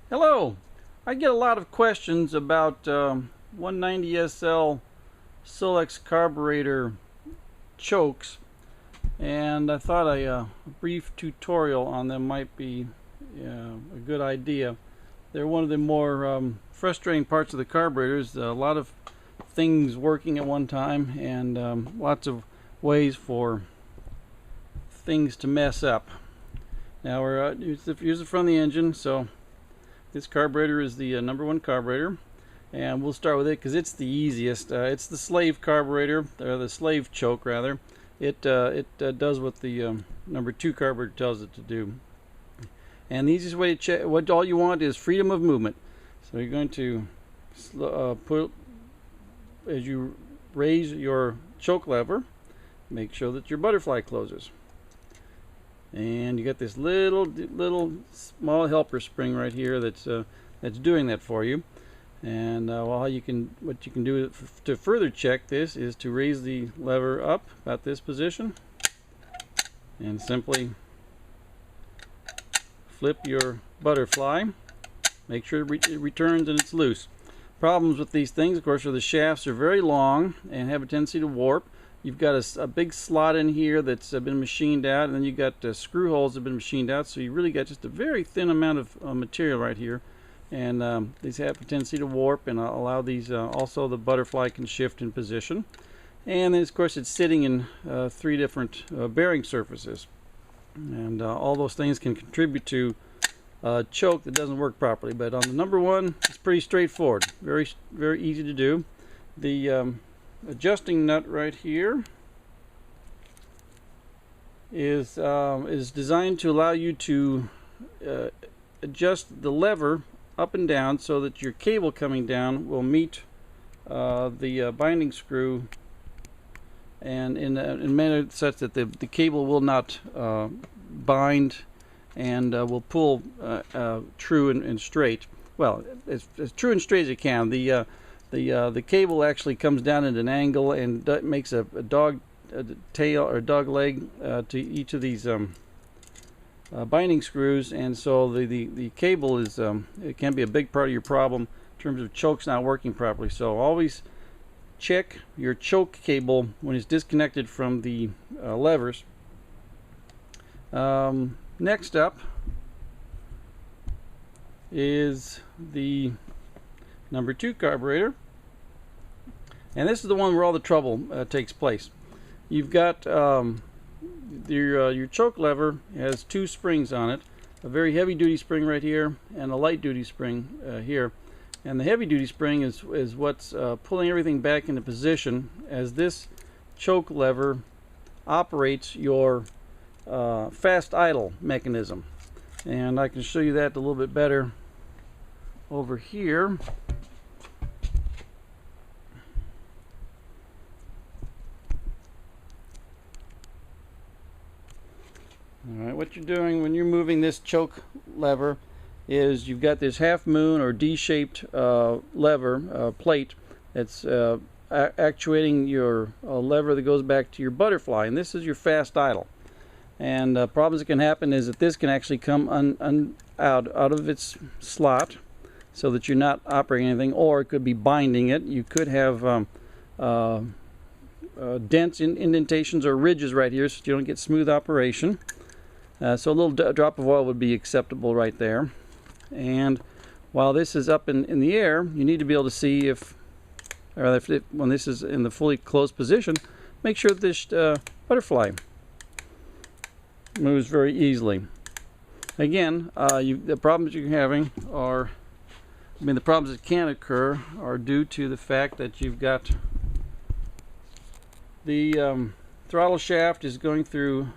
Hello. I get a lot of questions about 190SL Solex carburetor chokes, and I thought a brief tutorial on them might be a good idea. They're one of the more frustrating parts of the carburetors. A lot of things working at one time, and lots of ways for things to mess up. Now here's the front of the engine. So this carburetor is the number one carburetor, and we'll start with it because it's the easiest. It's the slave carburetor, or the slave choke rather. It does what the number two carburetor tells it to do. And the easiest way to check, what all you want is freedom of movement. So you're going to put, as you raise your choke lever, make sure that your butterfly closes. And you got this little small helper spring right here that's doing that for you. And what you can do to further check this is to raise the lever up about this position and simply flip your butterfly. Make sure it returns and it's loose. Problems with these things, of course, are the shafts are very long and have a tendency to warp. You've got a big slot in here that's been machined out, and then you've got screw holes that have been machined out, so you really got just a very thin amount of material right here. And these have a tendency to warp and allow these, also the butterfly can shift in position. And then, of course, it's sitting in three different bearing surfaces. And all those things can contribute to a choke that doesn't work properly. But on the number one, it's pretty straightforward. Very easy to do. The adjusting nut right here is designed to allow you to adjust the lever up and down so that your cable coming down will meet the binding screw, and in a manner such that the cable will not bind and will pull true and straight. Well, as true and straight as it can. The cable actually comes down at an angle and makes a dog tail or dog leg to each of these binding screws, and so the cable is it can be a big part of your problem in terms of chokes not working properly. So always check your choke cable when it's disconnected from the levers. Next up is the number two carburetor, and this is the one where all the trouble takes place. You've got your choke lever has two springs on it, a very heavy duty spring right here and a light duty spring here, and the heavy duty spring is what's pulling everything back into position as this choke lever operates your fast idle mechanism. And I can show you that a little bit better over here. Alright, what you're doing when you're moving this choke lever is you've got this half moon or D-shaped lever plate that's actuating your lever that goes back to your butterfly, and this is your fast idle. And problems that can happen is that this can actually come out of its slot so that you're not operating anything, or it could be binding it. You could have dents, indentations, or ridges right here, so you don't get smooth operation. So a little drop of oil would be acceptable right there. And while this is up in the air, you need to be able to see when this is in the fully closed position, make sure that this butterfly moves very easily. Again, the problems you're having are, the problems that can occur are due to the fact that you've got the throttle shaft is going through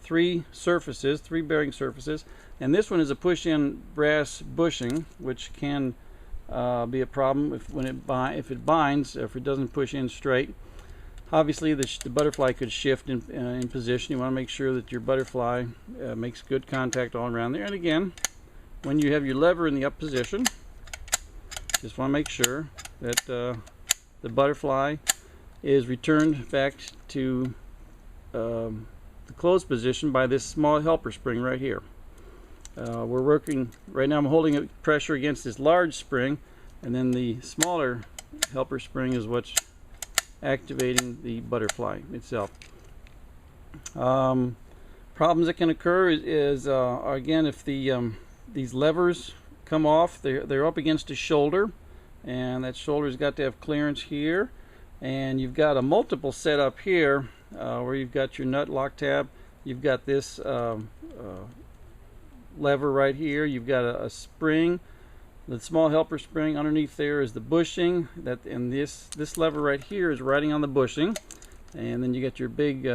three bearing surfaces, and this one is a push-in brass bushing, which can be a problem if it binds, if it doesn't push in straight. Obviously, the butterfly could shift in position. You want to make sure that your butterfly makes good contact all around there. And again, when you have your lever in the up position, just want to make sure that the butterfly is returned back to the closed position by this small helper spring right here. we're working right now. I'm holding pressure against this large spring, and then the smaller helper spring is what's activating the butterfly itself. Problems that can occur is again, if these levers come off, they're up against the shoulder, and that shoulder's got to have clearance here, and you've got a multiple set up here where you've got your nut lock tab, you've got this lever right here, you've got a spring, the small helper spring. Underneath there is the bushing, and this lever right here is riding on the bushing, and then you get your big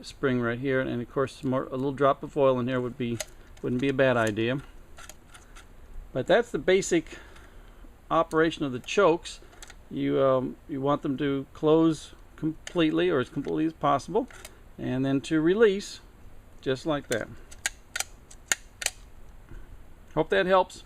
spring right here, and of course a little drop of oil in there wouldn't be a bad idea. But that's the basic operation of the chokes. You want them to close completely, or as completely as possible, and then to release just like that. Hope that helps.